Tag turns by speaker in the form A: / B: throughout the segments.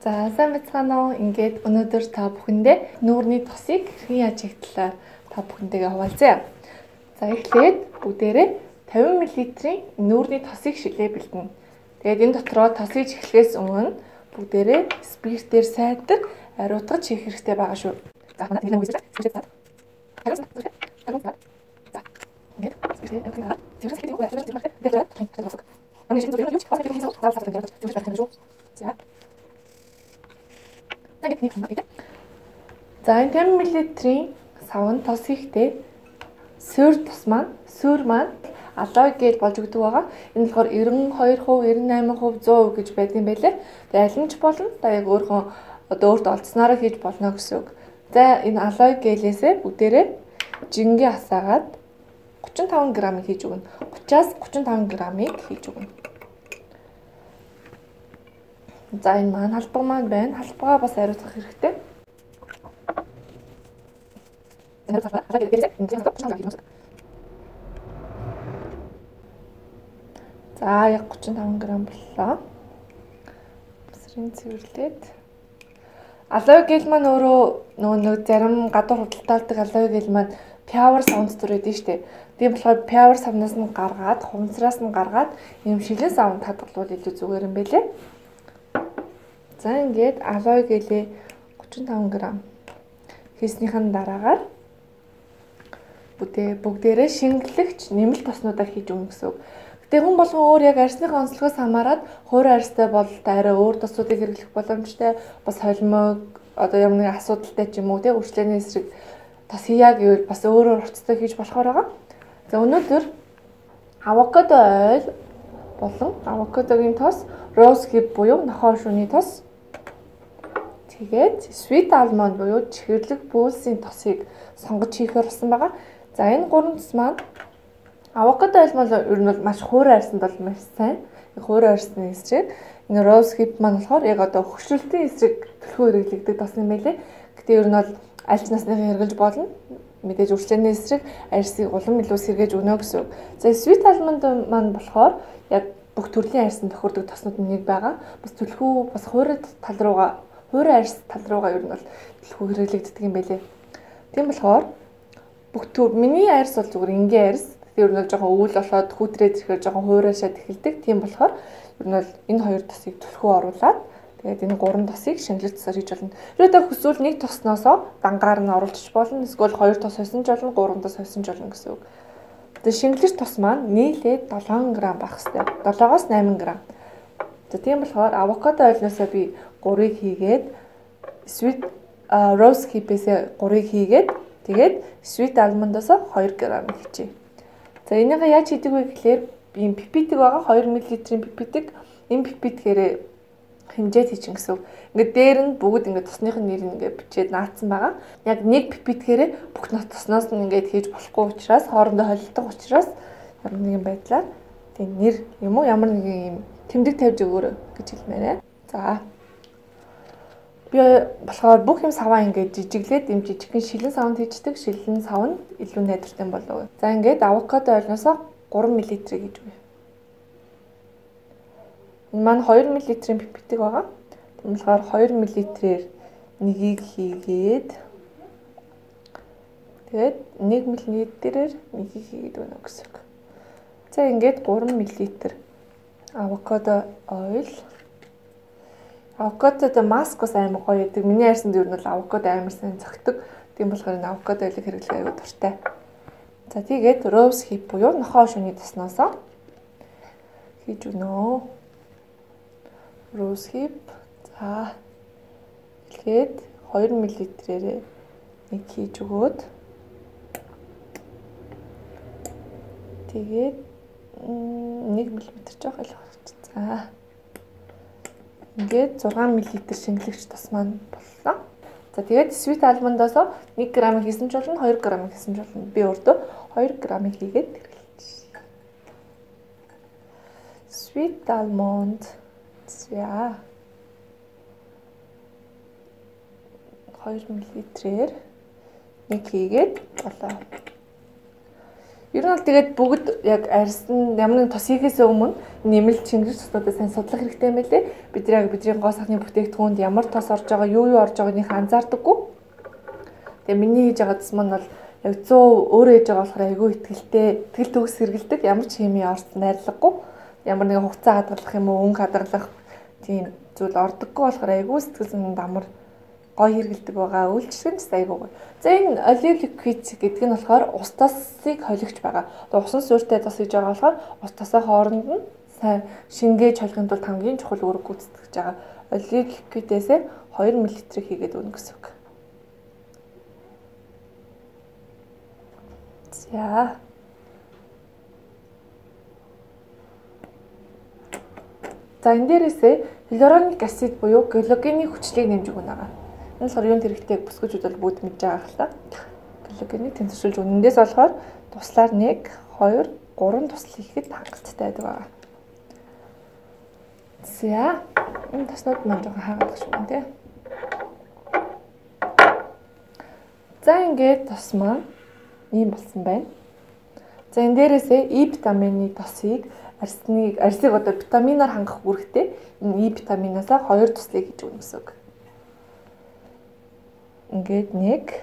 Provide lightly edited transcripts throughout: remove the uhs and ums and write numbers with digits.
A: За сайн байцгаана уу. Ингээд өнөөдөр та бүхэндээ нүүрний тосыг хэрхэн яаж хийх талаар та бүхэндээ хуваалцъя. За эхлээд бүгдээрээ 50 мл-ийн нүүрний тосыг шилээ бэлдэнэ. Тэгээд энэ дотроо тосыг эхлэхээс өмнө бүгдээрээ спиртээр сайтар ариутгаж хийх хэрэгтэй байгаа шүү. За манай тэглэн үзэж байна. За энэ 50 мл-ийн савн тос хийхдээ суур маань алой гэж болж өгдөг байгаа. Энэ болохоор 92%, 98%, 100% гэж байдаг юм байлээ. Тэгээ аль нь ч болно. Та яг өөрийнхөө өөртөө олдснараа хийж болно гэсэн үг. За энэ алой гэлээсээ бүгдээрээ жингээ асаагаад 35 г хийж өгнө. 30-аас 35 г хийж өгнө. За энэ маань халбага маань байна. Халбагаа бас ариутгах хэрэгтэй. За яг 35 г боллоо. Босрын цэвэрлээд алой гэл маань өөрөө нөгөө зарим гадуур худалдаалдаг алой гэл маань пяуэр савнд дүр өгдөө штэ. Тийм болохоор пяуэр савнаас нь гаргаад, хувцраас нь гаргаад ийм шилэн савнд хадгалвал илүү зүгээр юм байлээ. За ингээд алой гэлээ 35 г хийснийхэн дараагаар бүгдээрээ шингэлэгч нэмэлт тоснуудаа хийж өгнө гэсэн үг. Гэтэ хүн болгон өөр яг арьсныхаа онцлогоос хамаарат хуур арьстай бол арай өөр тоснуудыг хэрэглэх боломжтой. Бас холимог одоо ямар нэгэн асуудалтай ч юм уу те өрчлөөний эсрэг тос хийя гэвэл бас өөрөөр хувцастай хийж болохоор байгаа. За өнөөдөр авокадо ойл болон авокадогийн тос, rose hip буюу нохой шөнийн тос, тэгээд sweet almond буюу чихэрлэг бүүлсийн тосыг сонгож хийхээр болсон байгаа. За энэ гурван тос маань авокадо ойл маань ер нь маш хуур арьсанд бол маш сайн. Хуур арьсны эсрэг энэ rose hip маань болохоор яг одоо хөгшрөлтийн эсрэг төлхөө хэрэглэгдэх тос юм байлээ. Гэтэ ер нь бол аль ч насныхан хэрэглэж болно. Мэдээж өрчлөөний эсрэг арьсыг улам илүү сэргээж өгнө гэсэн үг. За sweet almond маань болохоор яг бүх төрлийн арьсанд тохирдог тоснууд нь нэг байгаа. Бас төлхөө бас хуурай арьс тал руугаа ер нь бол төлхөө хэрэглэгддэг юм байлээ. Тийм болохоор бүх миний арьс бол зүгээр энгийн арьс. Тэр нь бол жоохон өвөл болоод хүүтрээд ирэхээр жоохон хуурайшаад эхэлдэг. Тийм болохоор ер нь бол энэ хоёр тосыг төлхөө оруулаад тэгээд энэ гурван тосыг шингэлж тосоор хийж болно. Хэрвээ хүсвэл нэг тосноосоо дангаар нь оруулчих болно. Эсвэл хоёр тос хойсон ч болно, гурван тос хойсон ч болно гэсэн үг. Тэгээд шингэлж тос маань нийлээд 7 г байх хэрэгтэй. 7-оос 8 г. За тийм болохоор авокадо ойлноосоо би 3-ыг хийгээд sweet rose hip-ээс 3-ыг хийгээд тэгээд sweet almond-оосоо 2 г хийчихье. За энийгээ яаж хийдэг вэ гэхээр ийм пипетик байгаа 2 мл-ийн пипетик. Энэ пипетикээр хэмжээд хийчин гэсэн үг. Ингээд дээр нь бүгд ингээд тосныхын нэрийг ингээд бичээд наацсан байгаа. Яг нэг пипеткээр бүх тосноос нь ингээд хийж болохгүй учраас хоорондоо холилдог учраас ямар нэгэн байдлаар тийм нэр юм уу ямар нэгэн юм тэмдэг тавьж өгөөрэй гэж хэлмээрээ. За би болохоор бүх юм саваа ингээд жижиглээд юм жижигхэн шилэн савнд хийждэг. Шилэн савнд илүү найдвартай болов. За ингээд авокадо ойлноосоо 3 мл гэж өгье. Энэ маань 2 мл-ийн пипетик байгаа. Тийм болохоор 2 мл-ээр нэгийг хийгээд тэгээд 1 мл-ээр нэгийг хийгээд өгнө гэсэн үг. За ингээд 3 мл авокадо ойл. Авокадо маск бас амар гоё яадаг. Миний арьсанд ер нь бол авокадо амар сайн зөгтөг. Тийм болохоор энэ авокадо ойлыг хэрэглэх аюул дуртай. За тэгээд rose hip буюу нохой шөнийн тосноосоо хийж өгнө. Rose hip. За тэгээд 2 мл-ээр нэг хийж өгөөд тэгээд 1 мл жоох илүү гарч. За ингээд 6 мл шингэлэгч тос маань боллоо. За тэгээд sweet almond-оос 1 г хийсэн ч болно, 2 г хийсэн ч болно. Би өөртөө 2 г хийгээд хэрэглэжээ. Sweet almond. За 2 мл-ээр нэг хийгээд болоо. Ер нь бол тэгээд бүгд яг арьсан ямар нэгэн тос хийхээс өмнө нэмэлт шингэж туснуудаа сайн судлах хэрэгтэй юм байлээ. Бид яг бидний гоо сахны бүтээгдэхүүнд ямар тос орж байгаа, юу орж байгааг анзаардаггүй. Тэгээ миний хийж байгаа тус маань бол яг 100 өөрөө хийж байгаа болохоор айгүй ихтэй, итгэл төгс хэрэгэлдэг. Ямар ч хими орсон найрлаггүй. Ямар нэгэн хугацаа хадгалах юм уу, өнгө хадгалах тийм зүйл ордоггүй болохоор айгүй сэтгэл санаанд амар гой хэрэгэлдэг байгаа. Үйлчлэг нь айгүй гоё. За энэ олив ликвид гэдэг нь болохоор ус тосыг холигч байгаа. Одоо усан суурьтай тос хийж байгаа болохоор ус тосоо хооронд нь сайн шингээж холихын тулд хамгийн чухал үүрэг гүйцэтгэж байгаа. Олив ликвидээс 2 мл хийгээд өгнө гэсэн үг. За. За энэ дээрээсээ хялуроник асид буюу галогены хүчлийг нэмж өгнө байгаа. Энэ болохоор юунд хэрэгтэй бүсгүүчүүд бол бүгд мэдж байгаа хэл та. Галогенийг тэнцвэршүүлж өгнө. Эндээс болохоор туслаар 1, 2, 3 тусал хийхэд хангалттай байдаг байгаа. За энэ тоснууд маань жоохон хаагаад шүү дээ. За ингээд тос маань ийм болсон байна. За энэ дээрээсээ E витамины тосыг арьсыг одоо витаминаар хангах үүрэгтэй энэ E витаминаас 2 туслыг хийж өгнө гэсэн үг. Ингээд 1,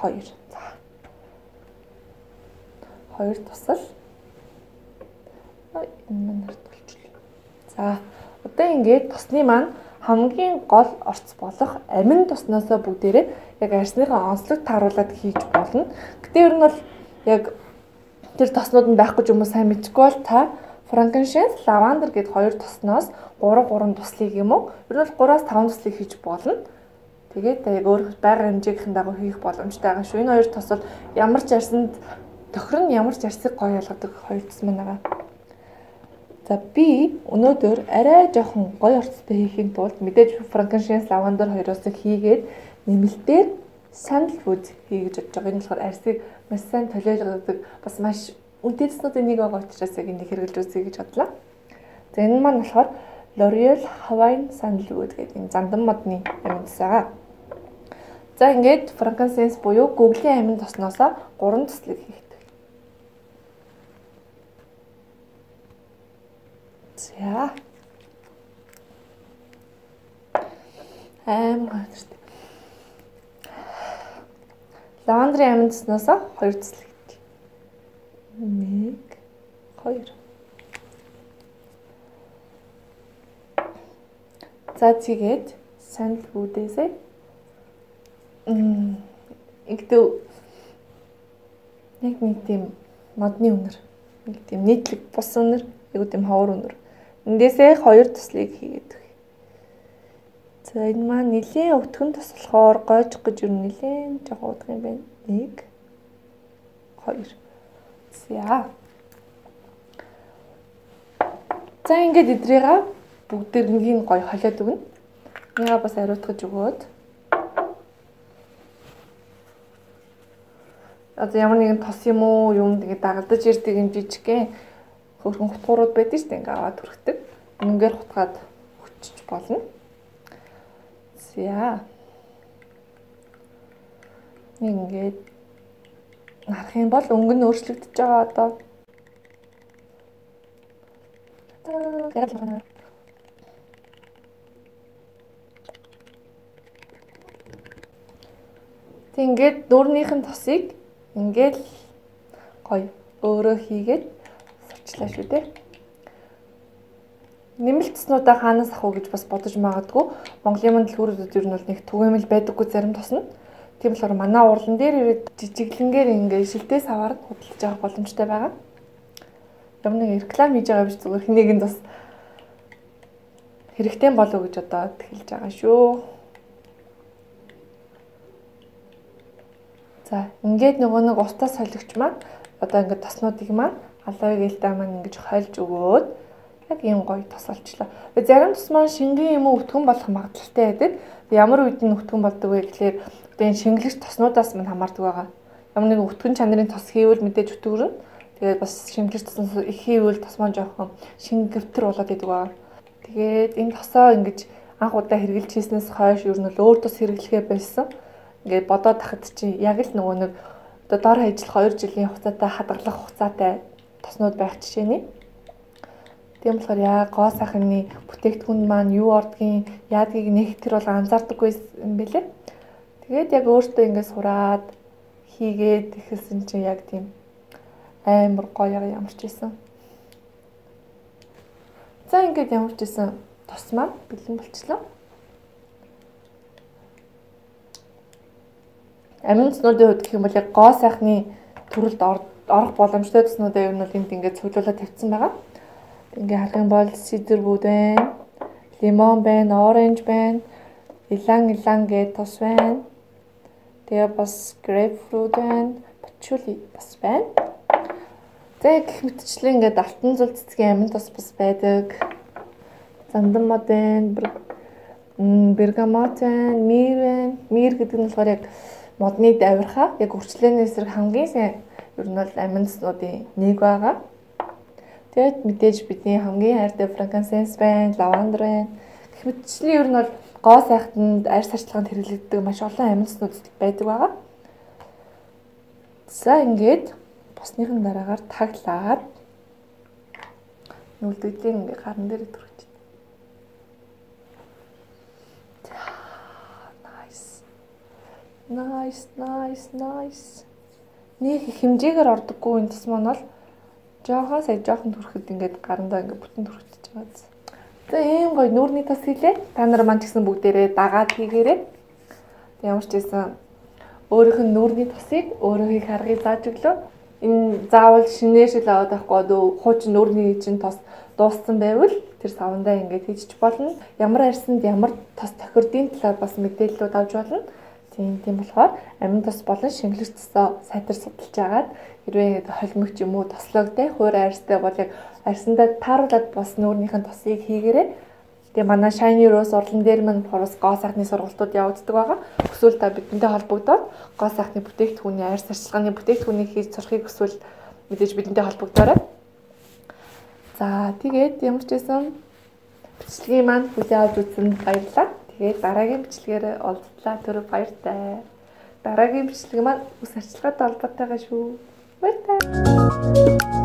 A: 2. За. 2 тусал. Энэ маань хартуулчихлаа. За. Одоо ингээд тосны маань хамгийн гол орц болох амин тосноос бүгдээрээ яг арьсныхаа онцлог тааруулаад хийж болно. Гэтэ ер нь бол яг тэр тоснууд нь байхгүй ч юм уу сайн мэдгүй бол та Frankincense, lavender гэд 2 тосноос 3 туслыг юм уу? Ер нь бол 3-5 туслыг хийж болно. Тэгээд яг өөр байгаль хэмжээгийн дагуу хийх боломжтой байгаа шүү. Энэ 2 тос бол ямар ч арьсанд тохирно, ямар ч арьсыг гоё ялгадаг 2 тос мань байгаа. За би өнөөдөр арай жоохон гоё орцтой хийхин тулд мэдээж Frankincense, lavender 2-оос хийгээд нэмэлтээр sandalwood хийж бодож байгаа. Энэ болохоор арьсыг маш сайн толиулгадаг, бас маш үнэтэйснүүдийн нэг байгаа учраас яг энийг хэрэглэж үзье гэж бодлоо. За энэ маань болохоор L'Oreal Hawaiian Sandalwood гэдэг энэ зандан модны амин тос байгаа. За ингээд Frankincense буюу гүглийн амин тосноос 3 туслыг хийдэг. За. Гайхалтай. Lavender амин тосноос 2 туслыг хийдэг. 1, 2. За тэгээд sandalwood-ээс игдүү нэг тийм модны үнэр, нэг тийм нийтлэг бус үнэр, нэг тийм ховор үнэр. Эндээсээ 2 туслыг хийгээд өгье. За энэ маань нэлийн өвтгөн тос болохоор гойж гэж юу нэлийн жоохон удах юм байна. 1, 2. За ингээд эдрийга бүгдэрнгийн гоё холиод өгнө. Яа бас ариутгаж өгөөд. Одоо ямар нэгэн тос юм уу юм тэгээд дагалдаж ирдэг юм жижигхэн хөрхөн хутгуурууд байдаг шүү дээ. Ингээ аваад хүрхдэг. Үнгээр хутгаад өччих болно. За. Ингээд харах юм бол өнгө нь өөрчлөгдөж байгаа одоо. Ингээд дүүрнийхэн тосыг ингээд гоё өөрөө хийгээд сурчлаа шүү дээ. Нэмэлт тоснуудаа хаанаас авах вэ гэж бас бодож магадгүй. Монголын мандалгүүрүүдэд ер нь бол нэг түгээмэл байдаггүй зарим тос нь. Тийм болохоор манай урлан дээр ирээд жижиглэнгээр ингээд шилтээс аваад худалдаж авах боломжтой байгаа. Ямар нэг реклам хийж байгаа биш зүгээр хэнийг нь бас хэрэгтэй болов гэж одоо хэлж байгаа шүү. За ингээд нөгөө нэг устас солигч маань одоо ингээд тоснуудыг маань алоэ гэлтэй маань ингэж хольж өгөөд яг ийм гоё тос болчлаа. Зарим тос маань шингэн юм уу өтгөн болох магадлалтай байдаг. Ямар үед нь өтгөн болдог вэ гэхлээр одоо энэ шингэлэгч тоснуудаас мань хамаардаг байгаа. Ямар нэг өтгөн чанарын тос хийвэл мэдээж өтгөрнө. Тэгээд бас шингэлэгч тосноо их хийвэл тос маань жоохон шингэвтер болоод идэг байгаа. Тэгээд энэ тосоо ингэж анх удаа хэрэглэж хийснээс хойш ер нь өөр тос хэрэглэхээ байсан. Ингээд бодоод тахад чи яг л нөгөө нэг одоо дор хаяжлах 2 жилийн хугацаатай хадгалах хугацаатай тоснууд байх жишээний. Тийм болохоор яа гоо сайхны бүтээгдэхүүн маань юу ордгийг яадгийг нэг тэр бол анзаардаггүй юм бэлээ. Тэгээд яг өөртөө ингэ сураад хийгээд ихэлсэн чинь яг тийм амар гоё ямар ч байсан. За ингээд ямар ч байсан тос маань бэлэн болчихлоо. Амин цэснүүдийн хувьд гэх юм бол яг гоо сайхны төрөлд орох боломжтой цэснүүдээ ер нь бол энд ингээд цуглуулаад тавьсан байгаа. Ингээ харах юм бол сидэрбүүд байна, лимон байна, оранж байна, илан гэдэг тос байна. Тэгээ бас грейпфрут байна, пачули бас байна. За гэх мэтчлэн ингээд алтан зул цэцгийн амин тос бас байдаг. Зандан мод байна, бергамот байна, мир байна. Мир гэдэг нь болохоор яг модны давирхаа, яг үрчлээний эсрэг хамгийн сайн ер нь бол амин цэснүүдийн нэг байгаа. Тэгээд мэдээж бидний хамгийн хайртай франкинсенс байна, лавандер байна. Гэх мэтчлэн ер нь бол гоо сайхтанд арьс арчилгаанд хэрэглэгддэг маш олон амин цэснүүд байдаг байгаа. За ингээд босныхын дараагаар таглаад нүлдэгдлийн ингээ гарн дээр төрөж. Nice. Нэг хэмжээгээр ордоггүй энэ тас маань бол жоохон түрхэхэд ингээд гарандаа ингээд бүтэн түрхэж байгаа. За ийм гоё нүүрний тас хийлээ. Та нар маань ч гэсэн бүгдээрээ дагаад хийгээрэй. Ямар ч байсан өөрийнх нь нүүрний тасыг өөрөө хийх аргыг зааж өглөө. Энэ заавал шинээр шил аваад байхгүй хуучин нүүрний чинь тос дууссан байвал тэр савндаа ингээд хийчих болно. Ямар арьсанд ямар тос тохирдгийн талаар бас мэдээлэлүүд авч болно. Тийм болохоор амин тос болон шимлэгч тосоо сайтар судалж агаад хэрвээ холимогч юм уу тослог те хуур арьстай бол яг арьсандаа тааруулаад бас нүүрнийхэн тосыг хийгээрэй. Тэгээ манай Shiny Rose урлан дээр мань бас гоо сайхны сургалтууд явагддаг байгаа. Эсвэл та бидэнтэй холбогдоод гоо сайхны бүтээгдэхүүний арьс арчилгааны бүтээгдэхүүнийг хийж сурахыг хүсвэл мэдээж бидэнтэй холбогдоорой. За тэгээд ямар ч байсан бичлэгийн маань хүлээн авч үзсэнд баярлалаа. Тэгээд дараагийн бичлэгээр уулзлаа. Түр баяртай. Дараагийн бичлэг маань үс арчилгаатай холбоотойгоо шүү. Баяртай.